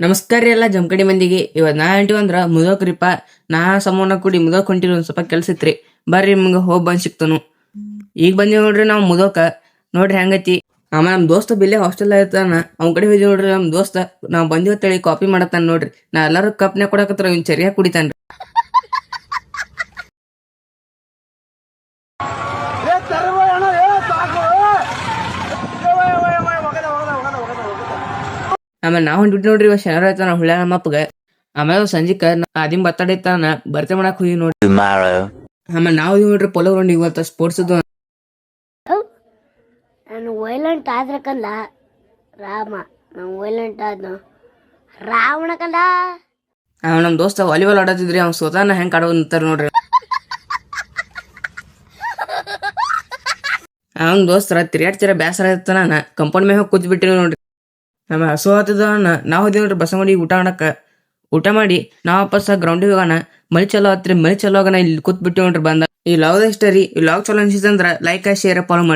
ನಮಸ್ಕಾರ ರೀ ಎಲ್ಲ ಜಮಕಡಿ ಮಂದಿಗೆ. ಇವತ್ತು ನಾ ಅಂಟಿವಂದ್ರ ಮುದೋಕ್ರಿಪ್ಪ. ನಾ ಸಮೂನ ಕೂಡಿ ಮುದೋಕ್ ಹೊಂಟಿರಿ, ಒಂದ್ ಸ್ವಲ್ಪ ಕೆಲ್ಸ ಇತ್ರಿ. ಬರ್ರಿ ನಿಮ್ಗೆ ಹೋಗಿ ಬಂದ್ ಸಿಕ್ತನು. ಈಗ ಬಂದಿವ್ ನೋಡ್ರಿ ನಾವ್ ಮುದೋಕ. ನೋಡ್ರಿ ಹೆಂಗೈತಿ. ನಮ್ ದೋಸ್ತ ಬಿಲ್ಲೆ ಹಾಸ್ಟೆಲ್ ಇರ್ತಾನ, ಅವ್ನ ಕಡೆ ಹೋಗಿ ನೋಡ್ರಿ. ನಮ್ ದೋಸ್ತ ನಾವ್ ಬಂದಿವತ್ತೇಳಿ ಕಾಪಿ ಮಾಡತ್ತಾನ ನೋಡ್ರಿ. ನಾ ಎಲ್ಲಾರು ಕಪ್ನ್ಯಾಗ ಕೊಡಕತ್ರ ಇವ್ನ ಚರಿಯಾಗಿ ಕುಡಿತಾನ್ರಿ. ಆಮೇಲೆ ನಾವ್ ಹೊಂಟ್ಬಿಟ್ಟು ನೋಡ್ರಿ. ಇವ ಶನಿವಾರ ಆಯ್ತಾನ ಹುಳ್ಳ ನಮ್ಮಪ್ಪಗ. ಆಮೇಲೆ ಸಂಜಿಕ ಆದಿಮ್ ಬತ್ತಾಡೈತಾನ, ಬರ್ತೆ ಮಾಡಕ್ ಹೋಗಿ ನೋಡ್ರಿ. ಆಮೇಲೆ ನಾವ್ ನೋಡ್ರಿ ಪೊಲೋ ಗ್ರೌಂಡ್ ಇವತ್ತ ಸ್ಪೋರ್ಟ್ಸ್ ನಾನು ವೈಲೆಂಟ್ ಆದ್ರೆ ಕಂದ ರಾಮ, ನಾನು ವೈಲೆಂಟ್ ಆದ್ನು ರಾವಣ ಕಂದ. ನಮ್ ದೋಸ್ತ ವಾಲಿಬಾಲ್ ಆಡತಿದ್ರಿ, ಅವ್ನ ಸ್ವತಃ ಹೆಂಗ್ ಆಡೋ ನಿಂತಾರ ನೋಡ್ರಿ. ಅವ್ನ ದೋಸ್ತರ ತಿರ್ಗಾಡ್ತಿರ ಬ್ಯಾಸರ ಇರ್ತಾನ, ಕಂಪೌಂಡ್ ಮೇಲೆ ಹೋಗಿ ಕೂತ್ ಬಿಟ್ಟಿರಿ ನೋಡ್ರಿ. ಆಮೇಲೆ ಹಸು ಆತದ ನಾವ್ ಹೋದ್ವಿ ನೋಡ್ರಿ ಬಸ ಮಾಡಿ ಊಟ ಮಾಡಕ್ಕ. ಊಟ ಮಾಡಿ ನಾವ್ ವಾಪಸ್ ಗ್ರೌಂಡಿಗೆ ಹೋಗೋಣ. ಮಳಿ ಚಲೋ ಆತ್ರಿ, ಮಳಿ ಚಲೋ ಆಗೋಣ ಇಲ್ಲಿ ಕೂತ್ ಬಿಟ್ಟಿವಿ ನೋಡ್ರಿ ಬಂದ. ಈ ಲಾಗ್ ಇಷ್ಟ ರೀ. ಈ ಲಾಗ್ ಚಲೋ ಅನ್ಸಿತ್ತಂದ್ರ ಲೈಕ್ ಶೇರ್ ಫಾಲೋ ಮಾಡ್ರಿ.